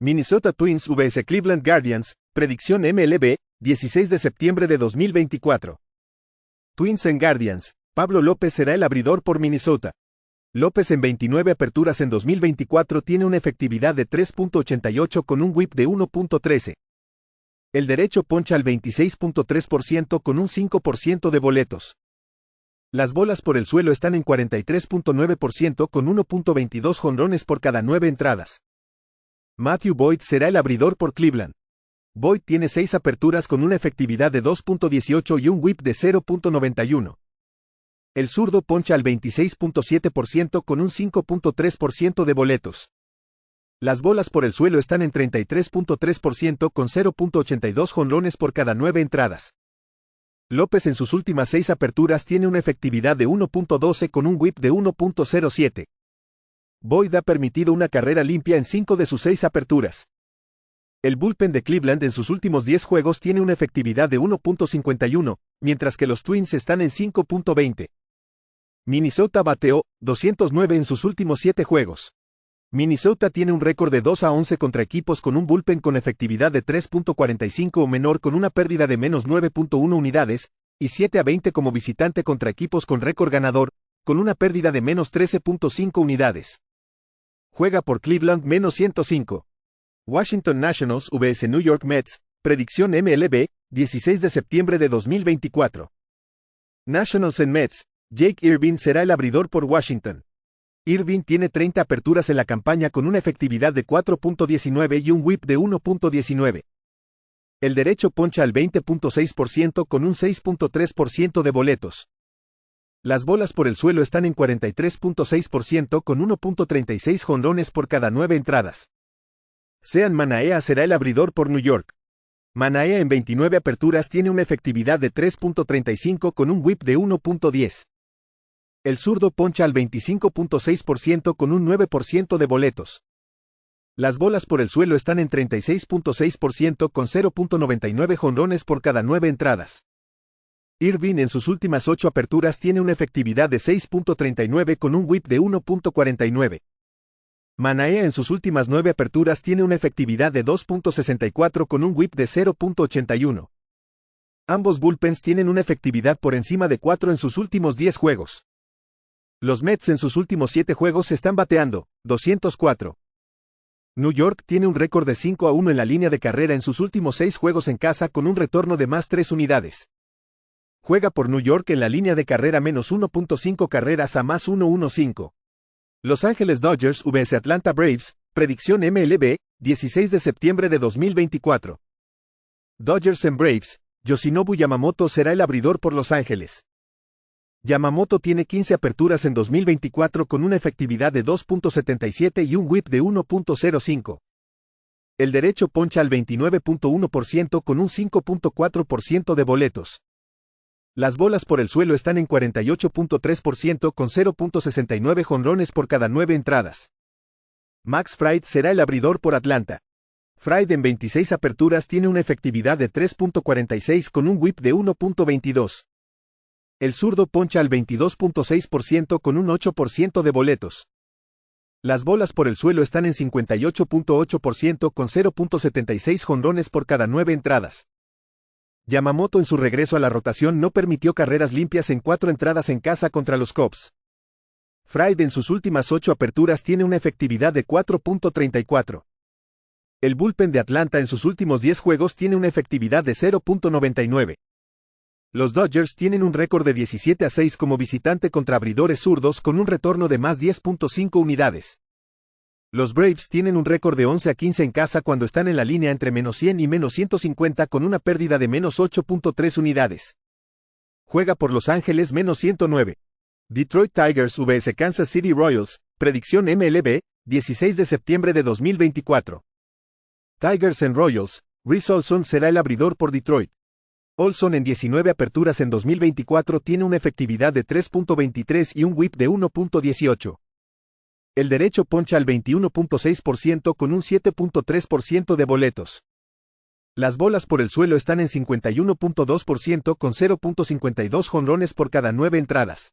Minnesota Twins vs Cleveland Guardians, predicción MLB, 16 de septiembre de 2024. Twins en Guardians, Pablo López será el abridor por Minnesota. López en 29 aperturas en 2024 tiene una efectividad de 3.88 con un whip de 1.13. El derecho poncha al 26.3% con un 5% de boletos. Las bolas por el suelo están en 43.9% con 1.22 jonrones por cada 9 entradas. Matthew Boyd será el abridor por Cleveland. Boyd tiene 6 aperturas con una efectividad de 2.18 y un whip de 0.91. El zurdo poncha al 26.7% con un 5.3% de boletos. Las bolas por el suelo están en 33.3% con 0.82 jonrones por cada 9 entradas. López en sus últimas 6 aperturas tiene una efectividad de 1.12 con un whip de 1.07. Boyd ha permitido una carrera limpia en 5 de sus 6 aperturas. El bullpen de Cleveland en sus últimos 10 juegos tiene una efectividad de 1.51, mientras que los Twins están en 5.20. Minnesota bateó 209 en sus últimos 7 juegos. Minnesota tiene un récord de 2-11 contra equipos con un bullpen con efectividad de 3.45 o menor con una pérdida de menos 9.1 unidades, y 7-20 como visitante contra equipos con récord ganador, con una pérdida de menos 13.5 unidades. Juega por Cleveland menos 105. Washington Nationals vs New York Mets, predicción MLB, 16 de septiembre de 2024. Nationals en Mets, Jake Irvin será el abridor por Washington. Irvin tiene 30 aperturas en la campaña con una efectividad de 4.19 y un whip de 1.19. El derecho poncha al 20.6% con un 6.3% de boletos. Las bolas por el suelo están en 43.6% con 1.36 jonrones por cada 9 entradas. Sean Manaea será el abridor por New York. Manaea en 29 aperturas tiene una efectividad de 3.35 con un whip de 1.10. El zurdo poncha al 25.6% con un 9% de boletos. Las bolas por el suelo están en 36.6% con 0.99 jonrones por cada 9 entradas. Irvin en sus últimas 8 aperturas tiene una efectividad de 6.39 con un whip de 1.49. Manaea en sus últimas 9 aperturas tiene una efectividad de 2.64 con un whip de 0.81. Ambos bullpens tienen una efectividad por encima de 4 en sus últimos 10 juegos. Los Mets en sus últimos 7 juegos están bateando 204. New York tiene un récord de 5-1 en la línea de carrera en sus últimos 6 juegos en casa con un retorno de más 3 unidades. Juega por New York en la línea de carrera menos 1.5 carreras a más 1.15. Los Ángeles Dodgers vs Atlanta Braves, predicción MLB, 16 de septiembre de 2024. Dodgers en Braves, Yoshinobu Yamamoto será el abridor por Los Ángeles. Yamamoto tiene 15 aperturas en 2024 con una efectividad de 2.77 y un whip de 1.05. El derecho poncha al 29.1% con un 5.4% de boletos. Las bolas por el suelo están en 48.3% con 0.69 jonrones por cada 9 entradas. Max Fried será el abridor por Atlanta. Fried en 26 aperturas tiene una efectividad de 3.46 con un whip de 1.22. El zurdo poncha al 22.6% con un 8% de boletos. Las bolas por el suelo están en 58.8% con 0.76 jonrones por cada 9 entradas. Yamamoto en su regreso a la rotación no permitió carreras limpias en 4 entradas en casa contra los Cubs. Fried en sus últimas 8 aperturas tiene una efectividad de 4.34. El bullpen de Atlanta en sus últimos 10 juegos tiene una efectividad de 0.99. Los Dodgers tienen un récord de 17-6 como visitante contra abridores zurdos con un retorno de más 10.5 unidades. Los Braves tienen un récord de 11-15 en casa cuando están en la línea entre menos 100 y menos 150 con una pérdida de menos 8.3 unidades. Juega por Los Ángeles menos 109. Detroit Tigers vs Kansas City Royals, predicción MLB, 16 de septiembre de 2024. Tigers en Royals, Reese Olson será el abridor por Detroit. Olson en 19 aperturas en 2024 tiene una efectividad de 3.23 y un whip de 1.18. El derecho poncha al 21.6% con un 7.3% de boletos. Las bolas por el suelo están en 51.2% con 0.52 jonrones por cada 9 entradas.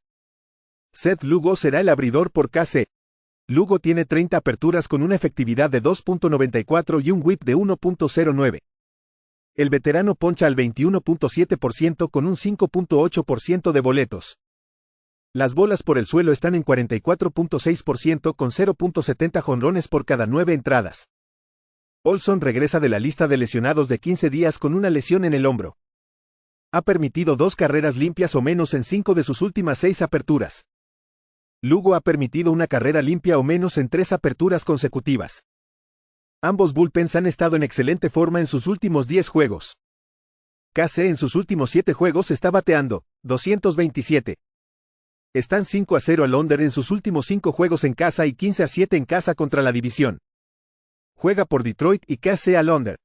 Seth Lugo será el abridor por KC. Lugo tiene 30 aperturas con una efectividad de 2.94 y un whip de 1.09. El veterano poncha al 21.7% con un 5.8% de boletos. Las bolas por el suelo están en 44.6% con 0.70 jonrones por cada 9 entradas. Olson regresa de la lista de lesionados de 15 días con una lesión en el hombro. Ha permitido 2 carreras limpias o menos en 5 de sus últimas 6 aperturas. Lugo ha permitido una carrera limpia o menos en 3 aperturas consecutivas. Ambos bullpens han estado en excelente forma en sus últimos 10 juegos. KC en sus últimos 7 juegos está bateando .227. Están 5-0 al under en sus últimos 5 juegos en casa y 15-7 en casa contra la división. Juega por Detroit y KC al under.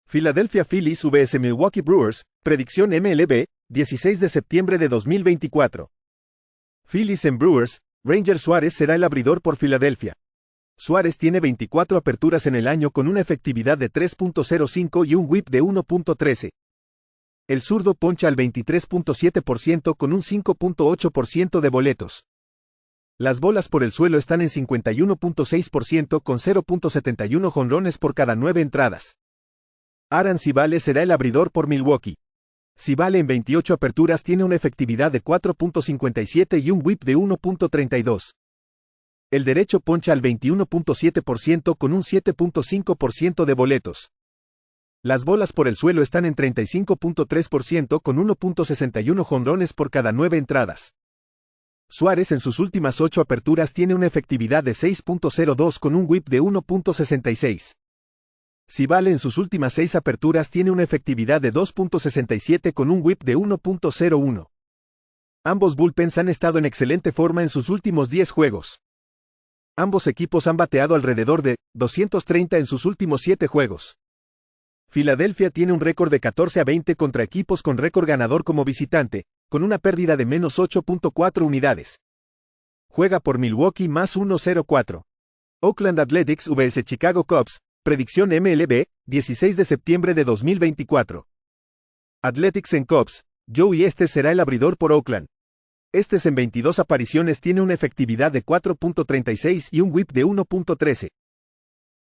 Philadelphia Phillies vs Milwaukee Brewers, predicción MLB, 16 de septiembre de 2024. Phillies en Brewers, Ranger Suárez será el abridor por Filadelfia. Suárez tiene 24 aperturas en el año con una efectividad de 3.05 y un whip de 1.13. El zurdo poncha al 23.7% con un 5.8% de boletos. Las bolas por el suelo están en 51.6% con 0.71 jonrones por cada 9 entradas. Aaron Civale será el abridor por Milwaukee. Civale en 28 aperturas tiene una efectividad de 4.57 y un whip de 1.32. El derecho poncha al 21.7% con un 7.5% de boletos. Las bolas por el suelo están en 35.3% con 1.61 jonrones por cada 9 entradas. Suárez en sus últimas 8 aperturas tiene una efectividad de 6.02 con un whip de 1.66. Civale en sus últimas 6 aperturas tiene una efectividad de 2.67 con un whip de 1.01. Ambos bullpens han estado en excelente forma en sus últimos 10 juegos. Ambos equipos han bateado alrededor de .230 en sus últimos 7 juegos. Filadelfia tiene un récord de 14-20 contra equipos con récord ganador como visitante, con una pérdida de menos 8.4 unidades. Juega por Milwaukee más 1.04. Oakland Athletics vs Chicago Cubs, predicción MLB, 16 de septiembre de 2024. Athletics en Cubs, Joey Estes será el abridor por Oakland. Estes en 22 apariciones tiene una efectividad de 4.36 y un whip de 1.13.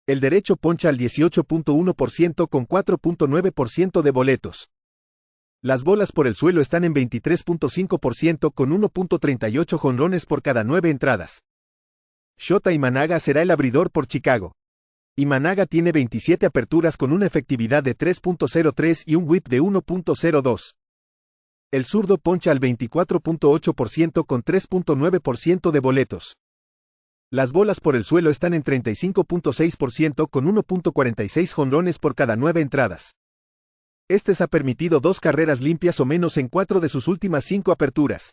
El derecho poncha al 18.1% con 4.9% de boletos. Las bolas por el suelo están en 23.5% con 1.38 jonrones por cada 9 entradas. Shota Imanaga será el abridor por Chicago. Imanaga tiene 27 aperturas con una efectividad de 3.03 y un whip de 1.02. El zurdo poncha al 24.8% con 3.9% de boletos. Las bolas por el suelo están en 35.6% con 1.46 jonrones por cada 9 entradas. Estes ha permitido 2 carreras limpias o menos en 4 de sus últimas 5 aperturas.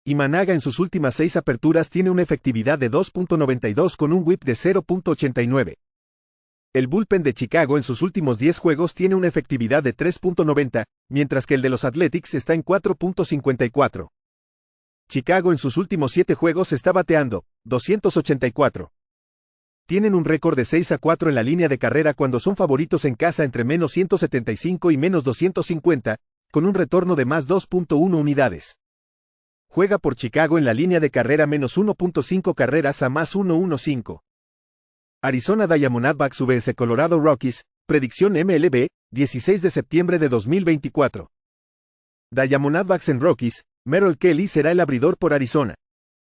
Imanaga en sus últimas 6 aperturas tiene una efectividad de 2.92 con un whip de 0.89. El bullpen de Chicago en sus últimos 10 juegos tiene una efectividad de 3.90, mientras que el de los Athletics está en 4.54. Chicago en sus últimos 7 juegos está bateando .284. Tienen un récord de 6-4 en la línea de carrera cuando son favoritos en casa entre menos 175 y menos 250, con un retorno de más 2.1 unidades. Juega por Chicago en la línea de carrera menos 1.5 carreras a más 1.15. Arizona Diamondbacks vs Colorado Rockies, predicción MLB, 16 de septiembre de 2024. Diamondbacks en Rockies, Merrill Kelly será el abridor por Arizona.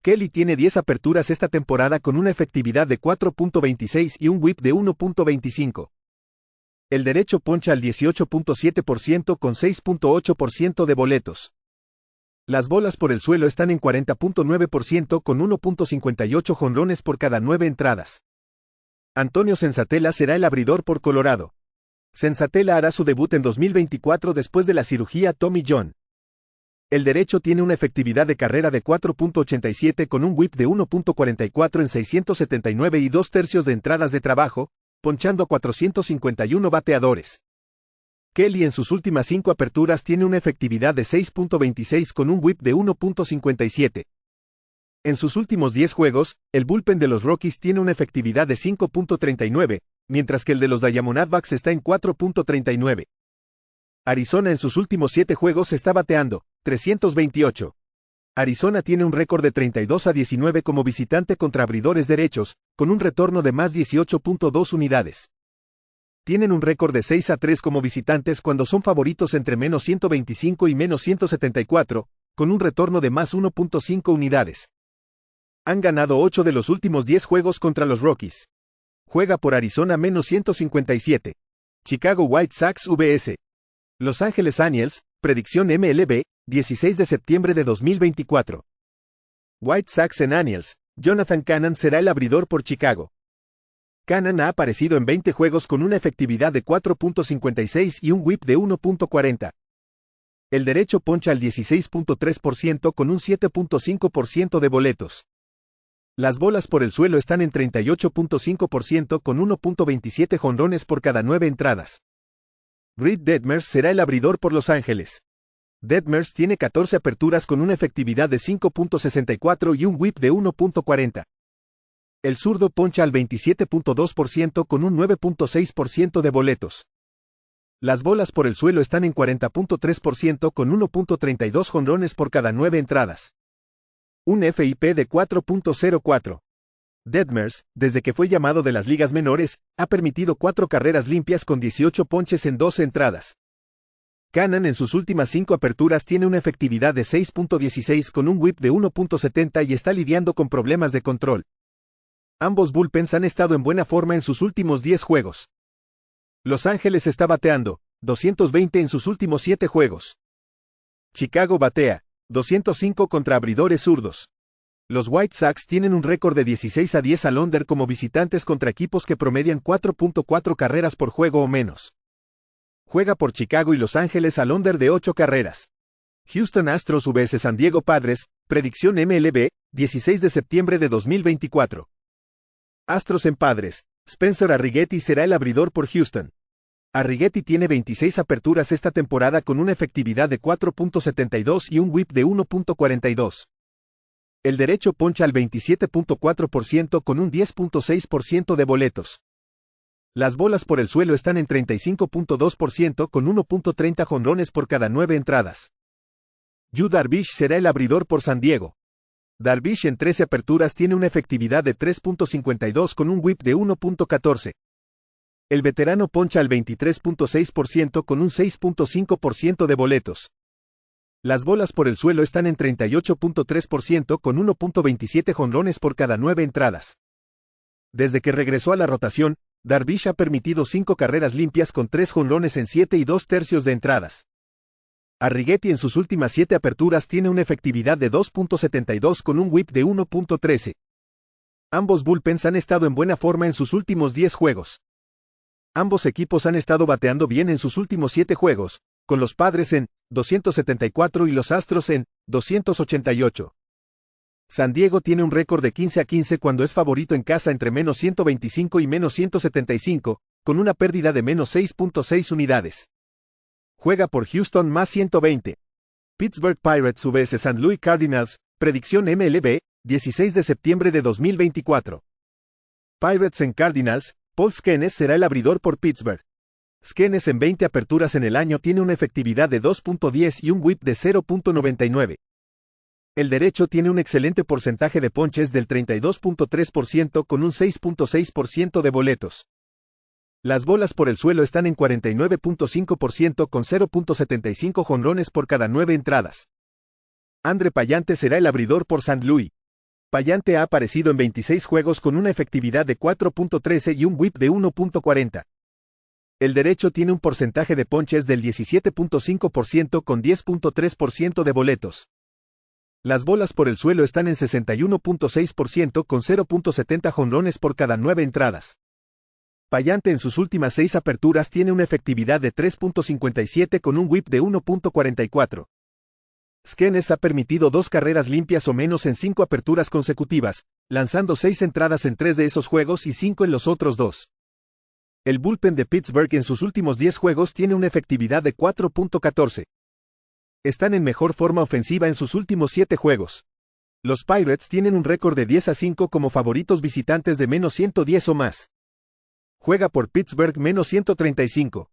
Kelly tiene 10 aperturas esta temporada con una efectividad de 4.26 y un whip de 1.25. El derecho poncha al 18.7% con 6.8% de boletos. Las bolas por el suelo están en 40.9% con 1.58 jonrones por cada 9 entradas. Antonio Senzatela será el abridor por Colorado. Senzatela hará su debut en 2024 después de la cirugía Tommy John. El derecho tiene una efectividad de carrera de 4.87 con un whip de 1.44 en 679 y 2/3 de entradas de trabajo, ponchando a 451 bateadores. Kelly en sus últimas 5 aperturas tiene una efectividad de 6.26 con un whip de 1.57. En sus últimos 10 juegos, el bullpen de los Rockies tiene una efectividad de 5.39, mientras que el de los Diamondbacks está en 4.39. Arizona en sus últimos 7 juegos está bateando .328. Arizona tiene un récord de 32-19 como visitante contra abridores derechos, con un retorno de más 18.2 unidades. Tienen un récord de 6-3 como visitantes cuando son favoritos entre menos 125 y menos 174, con un retorno de más 1.5 unidades. Han ganado 8 de los últimos 10 juegos contra los Rockies. Juega por Arizona menos 157. Chicago White Sox vs. Los Angeles Angels, predicción MLB, 16 de septiembre de 2024. White Sox en Angels, Jonathan Cannon será el abridor por Chicago. Cannon ha aparecido en 20 juegos con una efectividad de 4.56 y un whip de 1.40. El derecho poncha al 16.3% con un 7.5% de boletos. Las bolas por el suelo están en 38.5% con 1.27 jonrones por cada 9 entradas. Reed Detmers será el abridor por Los Ángeles. Detmers tiene 14 aperturas con una efectividad de 5.64 y un whip de 1.40. El zurdo poncha al 27.2% con un 9.6% de boletos. Las bolas por el suelo están en 40.3% con 1.32 jonrones por cada 9 entradas. Un FIP de 4.04. Detmers, desde que fue llamado de las ligas menores, ha permitido 4 carreras limpias con 18 ponches en 12 entradas. Cannon en sus últimas 5 aperturas tiene una efectividad de 6.16 con un whip de 1.70 y está lidiando con problemas de control. Ambos bullpens han estado en buena forma en sus últimos 10 juegos. Los Ángeles está bateando 220 en sus últimos 7 juegos. Chicago batea 205 contra abridores zurdos. Los White Sox tienen un récord de 16-10 al under como visitantes contra equipos que promedian 4.4 carreras por juego o menos. Juega por Chicago y Los Ángeles al under de 8 carreras. Houston Astros vs San Diego Padres, predicción MLB, 16 de septiembre de 2024. Astros en Padres, Spencer Arrighetti será el abridor por Houston. Arrighetti tiene 26 aperturas esta temporada con una efectividad de 4.72 y un whip de 1.42. El derecho poncha al 27.4% con un 10.6% de boletos. Las bolas por el suelo están en 35.2% con 1.30 jonrones por cada 9 entradas. Yu Darvish será el abridor por San Diego. Darvish en 13 aperturas tiene una efectividad de 3.52 con un whip de 1.14. El veterano poncha al 23.6% con un 6.5% de boletos. Las bolas por el suelo están en 38.3% con 1.27 jonrones por cada 9 entradas. Desde que regresó a la rotación, Darvish ha permitido 5 carreras limpias con 3 jonrones en 7 y 2/3 de entradas. Arrighetti en sus últimas 7 aperturas tiene una efectividad de 2.72 con un whip de 1.13. Ambos bullpens han estado en buena forma en sus últimos 10 juegos. Ambos equipos han estado bateando bien en sus últimos 7 juegos, con los Padres en 274 y los Astros en 288. San Diego tiene un récord de 15-15 cuando es favorito en casa entre menos 125 y menos 175, con una pérdida de menos 6.6 unidades. Juega por Houston más 120. Pittsburgh Pirates vs St. Louis Cardinals, predicción MLB, 16 de septiembre de 2024. Pirates en Cardinals, Paul Skenes será el abridor por Pittsburgh. Skenes en 20 aperturas en el año tiene una efectividad de 2.10 y un whip de 0.99. El derecho tiene un excelente porcentaje de ponches del 32.3% con un 6.6% de boletos. Las bolas por el suelo están en 49.5% con 0.75 jonrones por cada 9 entradas. Andre Pallante será el abridor por St. Louis. Pallante ha aparecido en 26 juegos con una efectividad de 4.13 y un whip de 1.40. El derecho tiene un porcentaje de ponches del 17.5% con 10.3% de boletos. Las bolas por el suelo están en 61.6% con 0.70 jonrones por cada 9 entradas. Pallante en sus últimas 6 aperturas tiene una efectividad de 3.57 con un whip de 1.44. Skenes ha permitido 2 carreras limpias o menos en 5 aperturas consecutivas, lanzando 6 entradas en 3 de esos juegos y 5 en los otros 2. El bullpen de Pittsburgh en sus últimos 10 juegos tiene una efectividad de 4.14. Están en mejor forma ofensiva en sus últimos 7 juegos. Los Pirates tienen un récord de 10-5 como favoritos visitantes de menos 110 o más. Juega por Pittsburgh menos 135.